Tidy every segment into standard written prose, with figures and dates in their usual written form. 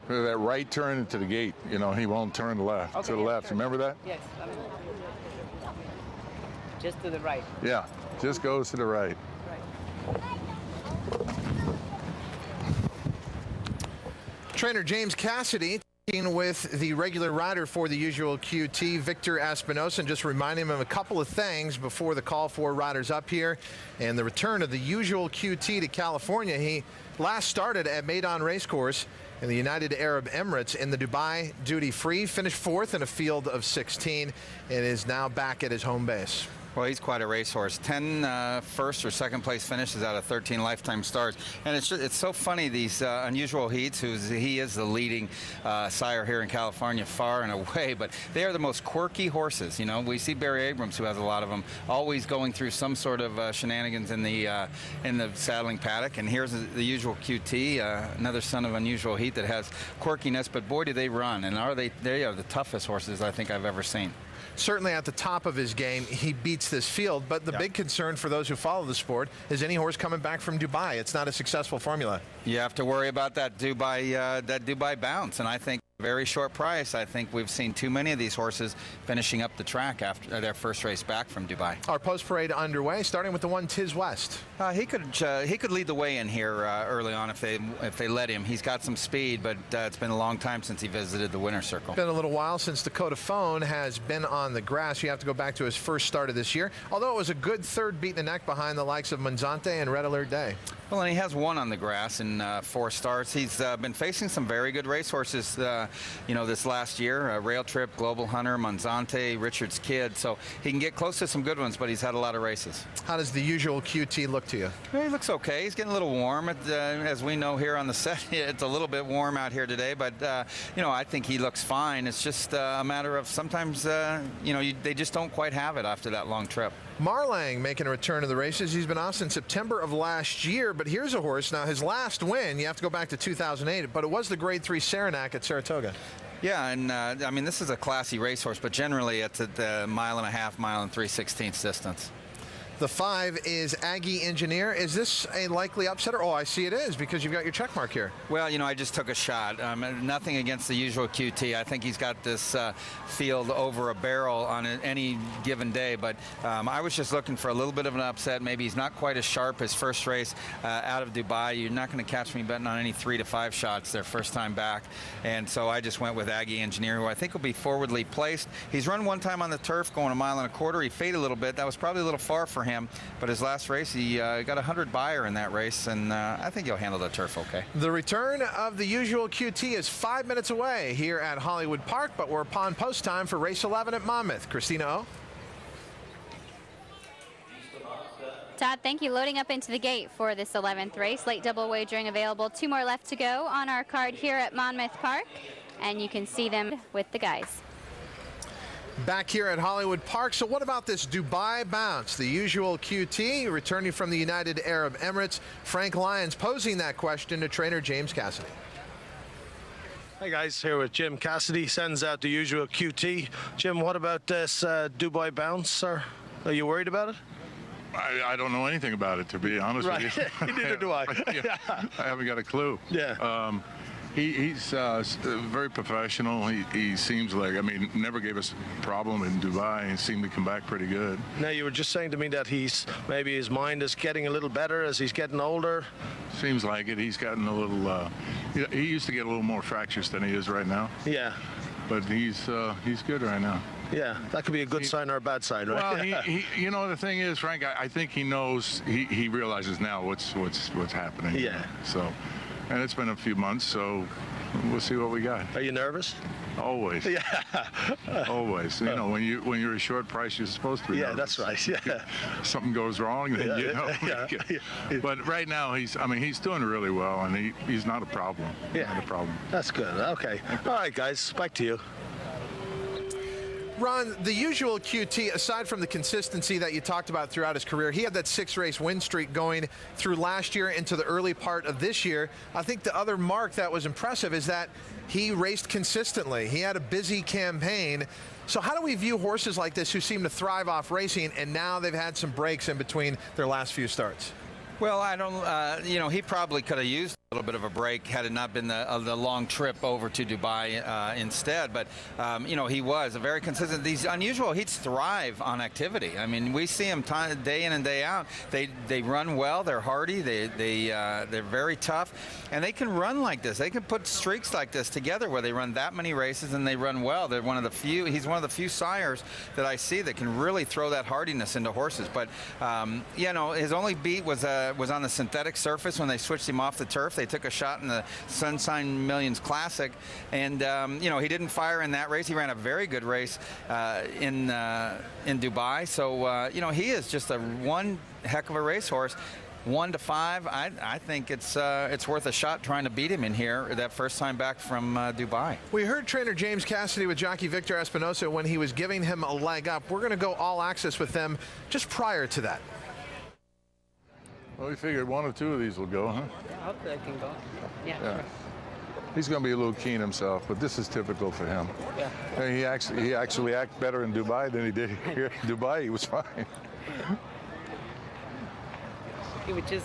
That right turn into the gate, you know, he won't turn left, Okay, to the left. sure. Remember that? Yes. Just to the right. Yeah, just goes to the right. Trainer James Cassidy with the regular rider for the usual QT, Victor Espinosa, and just reminding him of a couple of things before the call for riders up here and the return of the usual QT to California. He last started at Meydan Racecourse in the United Arab Emirates in the Dubai Duty Free, finished 4th in a field of 16, and is now back at his home base. Well, he's quite a racehorse. 10 first or second place finishes out of 13 lifetime starts. And it's so funny, these unusual heats. He is the leading sire here in California, far and away. But they are the most quirky horses. You know, we see Barry Abrams, who has a lot of them, always going through some sort of shenanigans in the saddling paddock. And here's the usual QT, another son of unusual heat that has quirkiness. But boy, do they run. And they are the toughest horses I think I've ever seen. Certainly at the top of his game, he beats this field, but the big concern for those who follow the sport is any horse coming back from Dubai. It's not a successful formula. You have to worry about that Dubai bounce, and I think very short price. I think we've seen too many of these horses finishing up the track after their first race back from Dubai. Our post parade underway, starting with the one Tiz West. He could lead the way in here early on if they let him. He's got some speed, but it's been a long time since he visited the winner's circle. Been a little while since Dakota Phone has been on the grass. You have to go back to his first start of this year, although it was a good third beat in the neck behind the likes of Monzante and Red Alert Day. Well, and he has won on the grass in 4 starts. He's been facing some very good racehorses, this last year. Rail Trip, Global Hunter, Monzante, Richard's Kid. So he can get close to some good ones, but he's had a lot of races. How does the usual QT look to you? Well, he looks okay. He's getting a little warm. As we know here on the set, it's a little bit warm out here today, but, I think he looks fine. It's just a matter of sometimes, they just don't quite have it after that long trip. Marlang making a return to the races. He's been off since September of last year, but here's a horse. Now, his last win, you have to go back to 2008, but it was the Grade 3 Saranac at Saratoga. Yeah, and this is a classy racehorse, but generally it's at the 1.5 miles, 1 3/16 distance. The 5 is Aggie Engineer. Is this a likely upsetter? Oh, I see it is, because you've got your check mark here. Well, I just took a shot. Nothing against the usual QT. I think he's got this field over a barrel on any given day, but I was just looking for a little bit of an upset. Maybe he's not quite as sharp as first race out of Dubai. You're not going to catch me betting on any 3 to 5 shots their first time back, and so I just went with Aggie Engineer, who I think will be forwardly placed. He's run one time on the turf going 1.25 miles. He faded a little bit. That was probably a little far for him, but his last race he got 100 buyer in that race, and I think he'll handle the turf okay. The return of the usual QT is 5 minutes away here at Hollywood Park, but we're upon post time for race 11 at Monmouth. Christina O. Todd, thank you. Loading up into the gate for this 11th race. Late double wagering available. 2 more left to go on our card here at Monmouth Park, and you can see them with the guys. Back here at Hollywood Park. So what about this Dubai bounce? The usual QT returning from the United Arab Emirates. Frank Lyons posing that question to trainer James Cassidy. Hey guys, here with Jim Cassidy. Sends out the usual QT. Jim, what about this Dubai bounce, sir? Are you worried about it? I don't know anything about it, to be honest with you. Neither do I. I haven't got a clue. Yeah. He's very professional. He seems like, never gave us a problem in Dubai. He seemed to come back pretty good. Now, you were just saying to me that maybe his mind is getting a little better as he's getting older. Seems like it. He's gotten a little, he used to get a little more fractious than he is right now. Yeah. But he's good right now. Yeah, that could be a good sign or a bad sign, right? Well, the thing is, Frank, I think he knows, he realizes now what's happening. Yeah. So, and it's been a few months, so we'll see what we got. Are you nervous? Always. Yeah. Always. When you're a short price, you're supposed to be nervous. That's right. Yeah. Something goes wrong, then But right now, he's doing really well, and he's not a problem. Yeah. Not a problem. That's good. Okay. All right, guys. Back to you. Ron, the usual QT, aside from the consistency that you talked about throughout his career, he had that 6-race win streak going through last year into the early part of this year. I think the other mark that was impressive is that he raced consistently. He had a busy campaign. So how do we view horses like this who seem to thrive off racing, and now they've had some breaks in between their last few starts? Well, I don't, he probably could have used little bit of a break had it not been the long trip over to Dubai instead. But, he was a very consistent. These unusual heats thrive on activity. I mean, we see them day in and day out. They run well. They're hardy. They're very tough. And they can run like this. They can put streaks like this together where they run that many races and they run well. They're one of the few. He's one of the few sires that I see that can really throw that hardiness into horses. But, his only beat was on the synthetic surface when they switched him off the turf. They took a shot in the Sunshine Millions Classic, and he didn't fire in that race. He ran a very good race in Dubai. So he is just one heck of a racehorse. 1 to 5. I think it's worth a shot trying to beat him in here that first time back from Dubai. We heard trainer James Cassidy with jockey Victor Espinosa when he was giving him a leg up. We're going to go all access with them just prior to that. Well, we figured 1 or 2 of these will go, huh? Yeah, hopefully I can go. Yeah. Sure. He's going to be a little keen himself, but this is typical for him. Yeah. And he actually acted better in Dubai than he did here. In Dubai, he was fine. He was just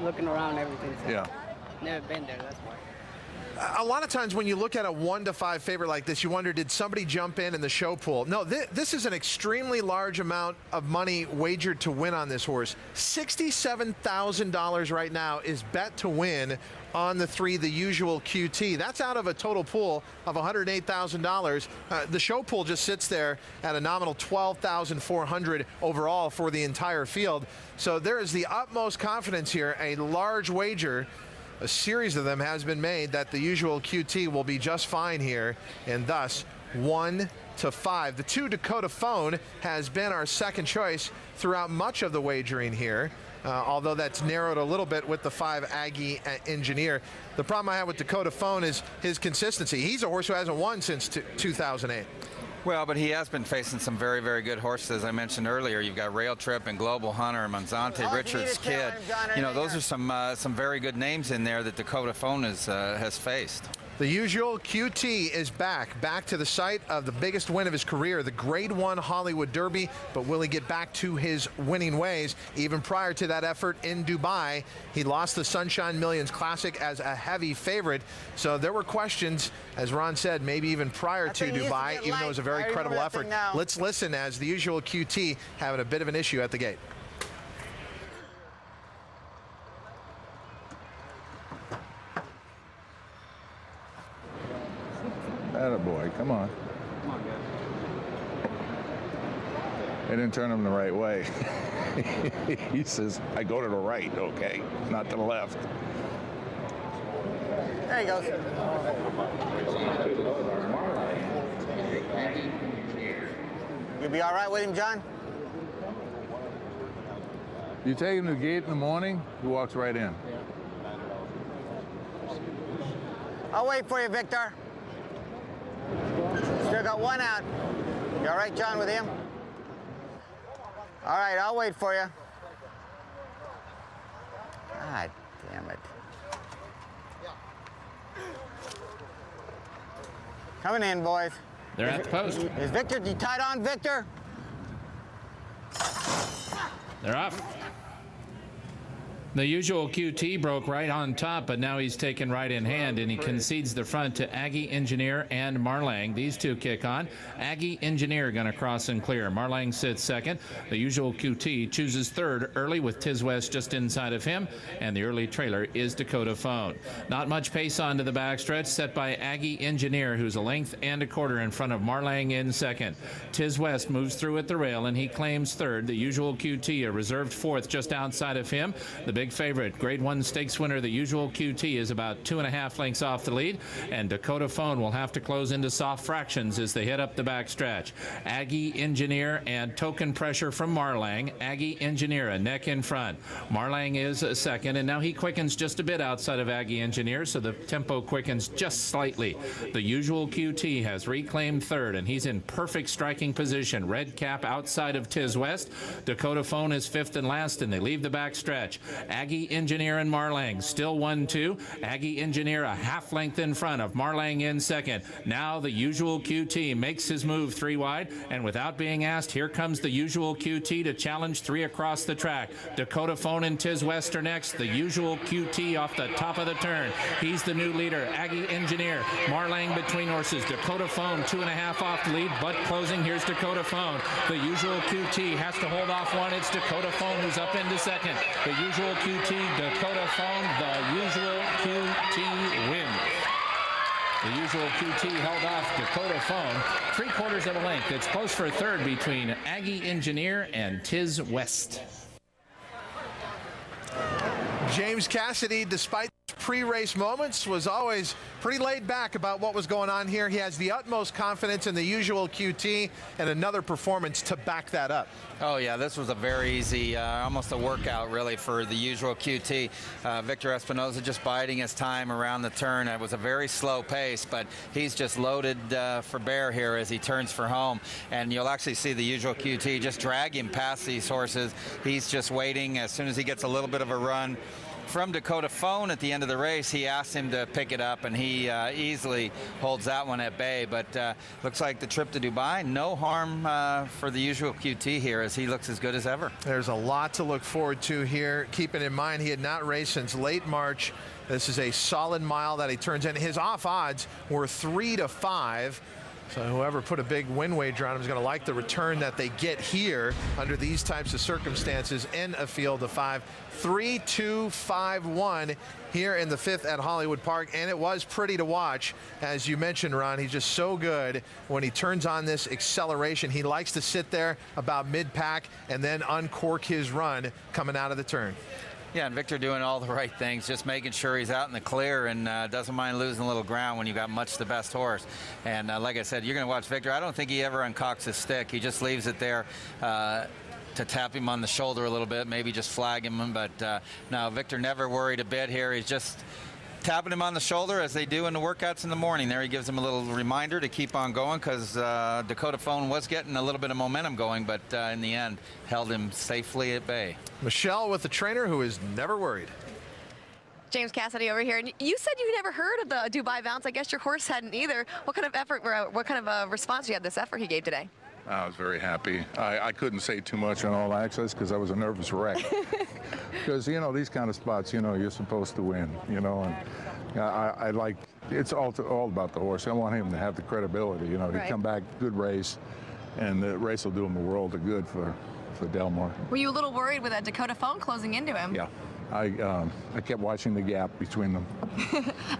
looking around everything. So Yeah. Never been there, that's why. A lot of times when you look at a 1 to 5 favorite like this, you wonder, did somebody jump in the show pool? No, this is an extremely large amount of money wagered to win on this horse. $67,000 right now is bet to win on the 3, the usual QT. That's out of a total pool of $108,000. The show pool just sits there at a nominal $12,400 overall for the entire field. So there is the utmost confidence here. A large wager, a series of them has been made, that the usual QT will be just fine here, and thus 1 to 5. The 2 Dakota Phone has been our second choice throughout much of the wagering here. Although that's narrowed a little bit with the 5 Aggie Engineer. The problem I have with Dakota Phone is his consistency. He's a horse who hasn't won since 2008. Well, but he has been facing some very, very good horses. As I mentioned earlier, you've got Rail Trip and Global Hunter and Manzante, Richards Kid. Those are some very good names in there that Dakota Phone has faced. The usual QT is back to the site of the biggest win of his career, the Grade 1 Hollywood Derby. But will he get back to his winning ways? Even prior to that effort in Dubai, he lost the Sunshine Millions Classic as a heavy favorite. So there were questions, as Ron said, maybe even prior to Dubai, even though it was a very credible effort. Let's listen as the usual QT having a bit of an issue at the gate. Attaboy, come on. They didn't turn him the right way. He says, I go to the right, okay, not to the left. There he goes. You be all right with him, John? You take him to the gate in the morning, he walks right in. I'll wait for you, Victor. Still got 1 out. You all right, John, with him? All right, I'll wait for you. God damn it. Coming in, boys. They're at the post. Is Victor, you tied on, Victor? They're off. The usual QT broke right on top, but now he's taken right in hand, and he concedes the front to Aggie Engineer and Marlang. These two kick on. Aggie Engineer going to cross and clear. Marlang sits second. The usual QT chooses third early with Tiz West just inside of him, and the early trailer is Dakota Phone. Not much pace onto the backstretch, set by Aggie Engineer, who's a length and a quarter in front of Marlang in second. Tiz West moves through at the rail, and he claims third. The usual QT, a reserved fourth just outside of him. The big favorite, Grade 1 stakes winner, the usual QT, is about 2.5 lengths off the lead, and Dakota Phone will have to close into soft fractions as they head up the backstretch. Aggie Engineer and token pressure from Marlang. Aggie Engineer a neck in front. Marlang is a second, and now he quickens just a bit outside of Aggie Engineer, so the tempo quickens just slightly. The usual QT has reclaimed third, and he's in perfect striking position. Red cap outside of Tiz West. Dakota Phone is fifth and last, and they leave the backstretch. Aggie Engineer and Marlang still 1-2. Aggie Engineer a half length in front of Marlang in second. Now the Usual QT makes his move 3 wide, and without being asked, here comes the Usual QT to challenge 3 across the track. Dakota Phone and Tiz West are next. The Usual QT off the top of the turn. He's the new leader. Aggie Engineer, Marlang between horses. Dakota Phone 2.5 off the lead, but closing. Here's Dakota Phone. The Usual QT has to hold off one. It's Dakota Phone who's up into second. The Usual QT, Dakota Phone, the Usual QT wins. The Usual QT held off Dakota Phone 3/4 of a length. It's close for third between Aggie Engineer and Tiz West. James Cassidy, despite pre-race moments, was always pretty laid back about what was going on here. He has the utmost confidence in the Usual QT and another performance to back that up. Oh yeah, this was a very easy, almost a workout really for the Usual QT. Victor Espinosa just biding his time around the turn. It was a very slow pace, but he's just loaded for bear here as he turns for home. And you'll actually see the Usual QT just drag him past these horses. He's just waiting. As soon as he gets a little bit of a run from Dakota Phone at the end of the race, he asked him to pick it up, and he easily holds that one at bay. But looks like the trip to Dubai, no harm for the Usual QT here, as he looks as good as ever. There's a lot to look forward to here, keeping in mind he had not raced since late March. This is a solid mile that he turns in. His off odds were 3-5. So whoever put a big win wager on him is going to like the return that they get here under these types of circumstances in a field of 5. 3-2-5-1 here in the 5th at Hollywood Park, and it was pretty to watch. As you mentioned, Ron, he's just so good when he turns on this acceleration. He likes to sit there about mid-pack and then uncork his run coming out of the turn. Yeah, and Victor doing all the right things, just making sure he's out in the clear and doesn't mind losing a little ground when you've got much the best horse. And like I said, you're going to watch Victor. I don't think he ever uncocks his stick. He just leaves it there to tap him on the shoulder a little bit, maybe just flag him. But no, Victor never worried a bit here. He's just tapping him on the shoulder as they do in the workouts in the morning. There he gives him a little reminder to keep on going, because Dakota Phone was getting a little bit of momentum going, but in the end held him safely at bay. Michelle with the trainer who is never worried. James Cassidy over here. And you said you never heard of the Dubai bounce. I guess your horse hadn't either. What kind of effort, what kind of response you had this effort he gave today? I was very happy. I couldn't say too much on All Access because I was a nervous wreck. Because, you know, these kind of spots, you know, you're supposed to win, you know, and I like, it's all about the horse. I want him to have the credibility, you know, to come back, good race, and the race will do him a world of good for Del Mar. Were you a little worried with that Dakota Phone closing into him? Yeah. I kept watching the gap between them.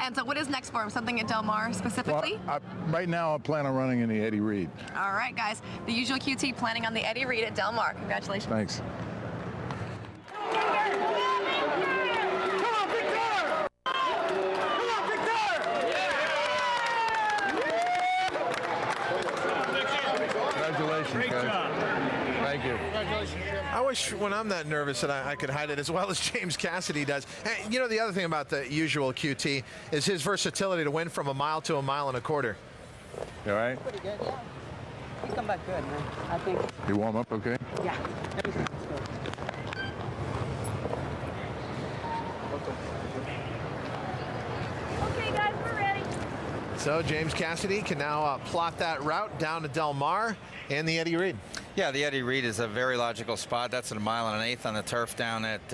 And so what is next for him? Something at Del Mar specifically? Well, right now I plan on running in the Eddie Reed. All right, guys. The Usual QT planning on the Eddie Reed at Del Mar. Congratulations. Thanks. Congratulations, guys. Thank you. I wish when I'm that nervous that I could hide it as well as James Cassidy does. And, you know, the other thing about the Usual QT is his versatility to win from a mile to a mile and a quarter. You all right? Pretty good, yeah. He's come back good, man. I think. You warm up okay? Yeah. Everything's good. Okay, guys, we're ready. So James Cassidy can now plot that route down to Del Mar and the Eddie Reed. Yeah, the Eddie Reed is a very logical spot. That's at 1 1/8 on the turf down at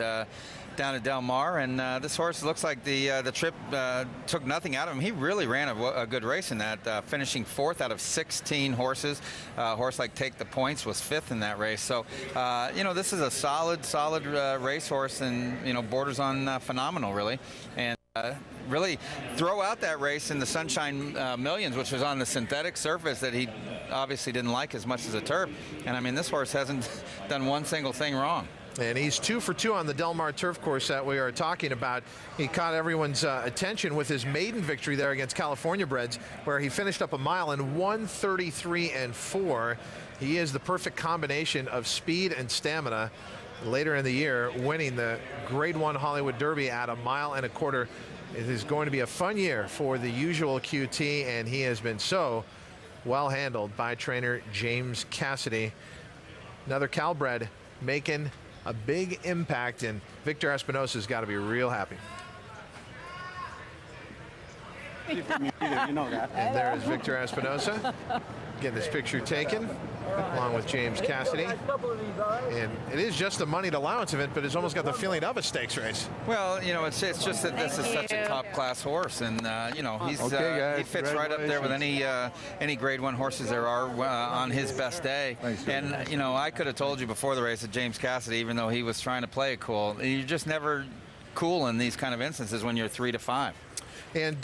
Del Mar, and this horse looks like the trip took nothing out of him. He really ran a good race in that, finishing 4th out of 16 horses. A horse like Take the Points was 5th in that race. So, you know, this is a solid racehorse, and you know, borders on phenomenal, really. And really throw out that race in the Sunshine Millions, which was on the synthetic surface that he obviously didn't like as much as a turf. And I mean, this horse hasn't done one single thing wrong. And he's 2 for 2 on the Del Mar turf course that we are talking about. He caught everyone's attention with his maiden victory there against California Breds, where he finished up a mile in 1:33.4. He is the perfect combination of speed and stamina. Later in the year, winning the Grade 1 Hollywood Derby at 1 1/4 miles. It is going to be a fun year for the Usual QT, and he has been so well handled by trainer James Cassidy. Another Calbred making a big impact, and Victor Espinosa's got to be real happy. You know that. And there is Victor Espinosa getting his picture taken along with James Cassidy. And it is just the moneyed allowance event, but it's almost got the feeling of a stakes race. Well, you know, it's just that this is such a top-class horse, and you know, he's he fits right up there with any Grade 1 horses there are on his best day. And you know, I could have told you before the race that James Cassidy, even though he was trying to play it cool, you're just never cool in these kind of instances when you're 3 to 5. And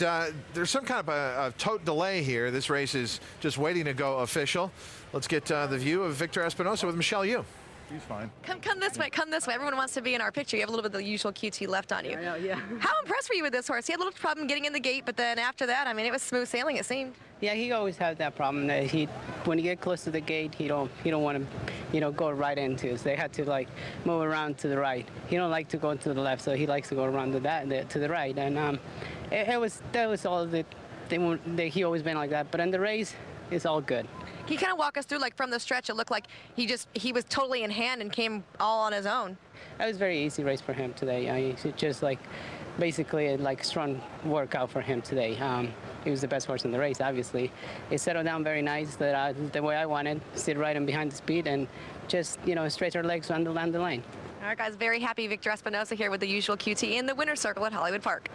there's some kind of a tote delay here. This race is just waiting to go official. Let's get the view of Victor Espinosa with Michelle Yu. He's fine. Come this way, come this way. Everyone wants to be in our picture. You have a little bit of the usual QT left on you. Yeah. How impressed were you with this horse? He had a little problem getting in the gate, but then after that, I mean, it was smooth sailing, it seemed. Yeah, he always has that problem that when you get close to the gate, he don't want to, go right into it. So they had to like move around to the right. He don't like to go to the left, so he likes to go around to the right. And that was all the thing. He always been like that. But in the race, it's all good. Can you kind of walk us through, like from the stretch, it looked like he was totally in hand and came all on his own. It was a very easy race for him today. It's just like basically a strong workout for him today. He was the best horse in the race, obviously. It settled down very nice, the way I wanted, sit right and behind the speed and just, stretch our legs on the lane. All right, guys, very happy Victor Espinosa here with the usual QT in the winner's circle at Hollywood Park.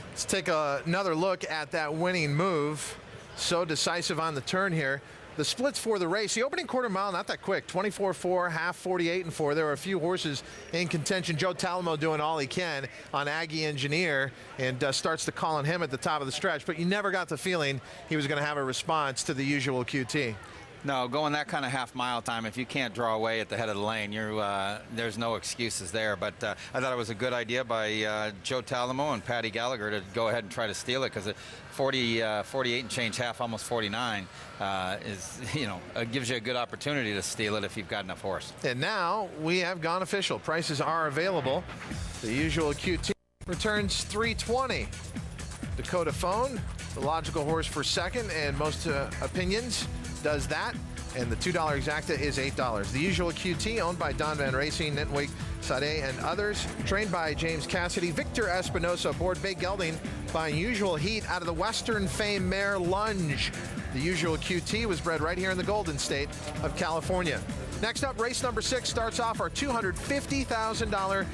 Let's take another look at that winning move. So decisive on the turn here. The splits for the race, the opening quarter mile, not that quick. 24-4, half 48-4. There were a few horses in contention. Joe Talamo doing all he can on Aggie Engineer and starts to call on him at the top of the stretch. But you never got the feeling he was going to have a response to the usual QT. No, going that kind of half-mile time, if you can't draw away at the head of the lane, there's no excuses there. But I thought it was a good idea by Joe Talamo and Patty Gallagher to go ahead and try to steal it, because 48 and change half, almost 49, gives you a good opportunity to steal it if you've got enough horse. And now we have gone official. Prices are available. The usual QT returns $320. Dakota Phone, the logical horse for second, and most opinions does that, and the $2 exacta is $8. The usual QT, owned by Don Van Racing, Nitwig, Sade, and others, trained by James Cassidy. Victor Espinosa aboard Bay Gelding by Usual Heat out of the Western Fame mare Lunge. The usual QT was bred right here in the Golden State of California. Next up, race number 6 starts off our $250,000